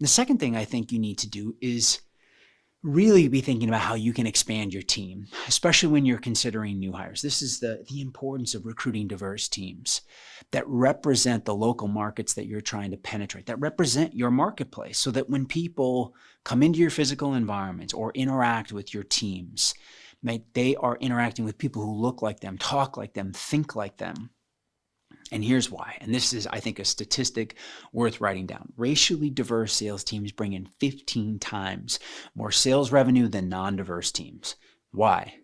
The second thing I think you need to do is really be thinking about how you can expand your team, especially when you're considering new hires. This is the importance of recruiting diverse teams that represent the local markets that you're trying to penetrate, that represent your marketplace, so that when people come into your physical environment or interact with your teams, they are interacting with people who look like them, talk like them, think like them. And here's why. And this is, I think, a statistic worth writing down. Racially diverse sales teams bring in 15 times more sales revenue than non-diverse teams. Why?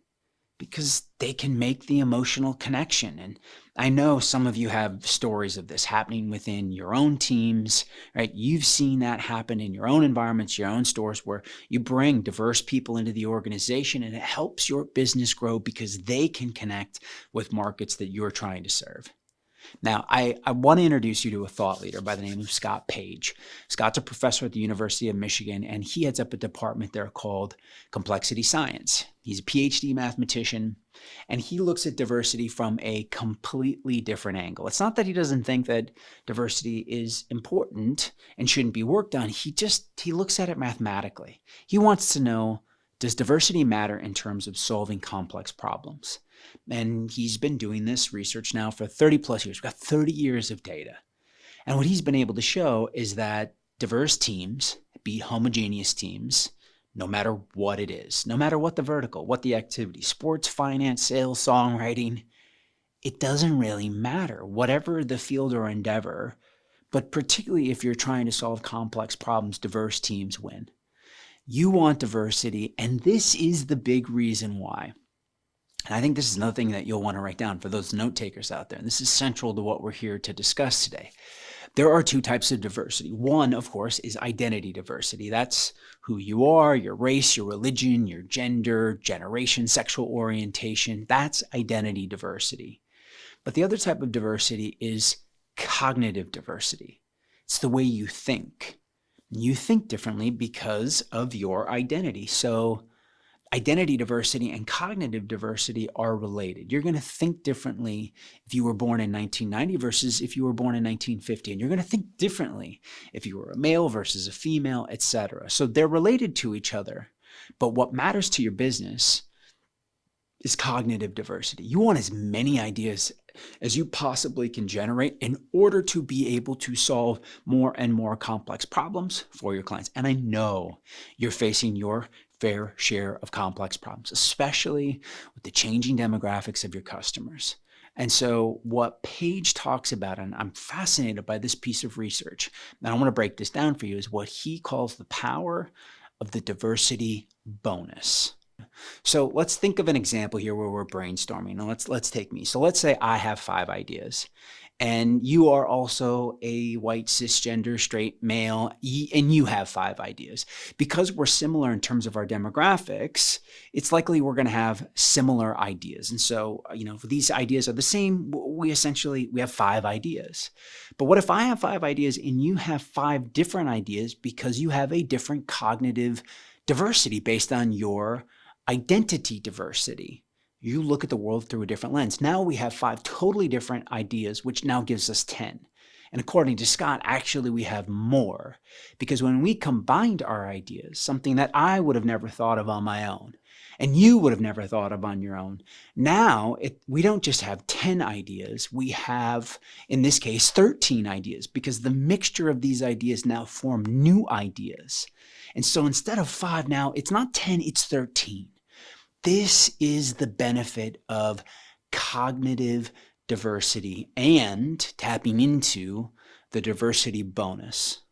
Because they can make the emotional connection. And I know some of you have stories of this happening within your own teams, right? You've seen that happen in your own environments, your own stores, where you bring diverse people into the organization and it helps your business grow because they can connect with markets that you're trying to serve. Now, I want to introduce you to a thought leader by the name of Scott Page. Scott's a professor at the University of Michigan, and he heads up a department there called Complexity Science. He's a PhD mathematician, and he looks at diversity from a completely different angle. It's not that he doesn't think that diversity is important and shouldn't be worked on. He looks at it mathematically. He wants to know, does diversity matter in terms of solving complex problems? And he's been doing this research now for 30 plus years. We've got 30 years of data. And what he's been able to show is that diverse teams beat homogeneous teams no matter what it is, no matter what the vertical, what the activity, sports, finance, sales, songwriting. It doesn't really matter, whatever the field or endeavor, but particularly if you're trying to solve complex problems, diverse teams win. You want diversity, and this is the big reason why. And I think this is another thing that you'll want to write down for those note takers out there. And this is central to what we're here to discuss today. There are two types of diversity. One, of course, is identity diversity. That's who you are, your race, your religion, your gender, generation, sexual orientation. That's identity diversity. But the other type of diversity is cognitive diversity. It's the way you think. You think differently because of your identity. So identity diversity and cognitive diversity are related. You're going to think differently if you were born in 1990 versus if you were born in 1950. And you're going to think differently if you were a male versus a female, etc. So they're related to each other. But what matters to your business is cognitive diversity. You want as many ideas as you possibly can generate in order to be able to solve more and more complex problems for your clients. And I know you're facing your fair share of complex problems, especially with the changing demographics of your customers. And so what Page talks about, and I'm fascinated by this piece of research, and I want to break this down for you, is what he calls the power of the diversity bonus. So let's think of an example here where we're brainstorming. Now let's take me. So let's say I have 5 ideas and you are also a white cisgender straight male and you have 5 ideas. Because we're similar in terms of our demographics, it's likely we're going to have similar ideas. And so, if these ideas are the same, we have 5 ideas. But what if I have 5 ideas and you have 5 different ideas because you have a different cognitive diversity based on your identity diversity? You look at the world through a different lens. Now we have 5 totally different ideas, which now gives us 10. And according to Scott, actually we have more, because when we combined our ideas, something that I would have never thought of on my own, and you would have never thought of on your own, now we don't just have 10 ideas, we have, in this case, 13 ideas, because the mixture of these ideas now form new ideas. And so instead of 5 now, it's not 10, it's 13. This is the benefit of cognitive diversity and tapping into the diversity bonus.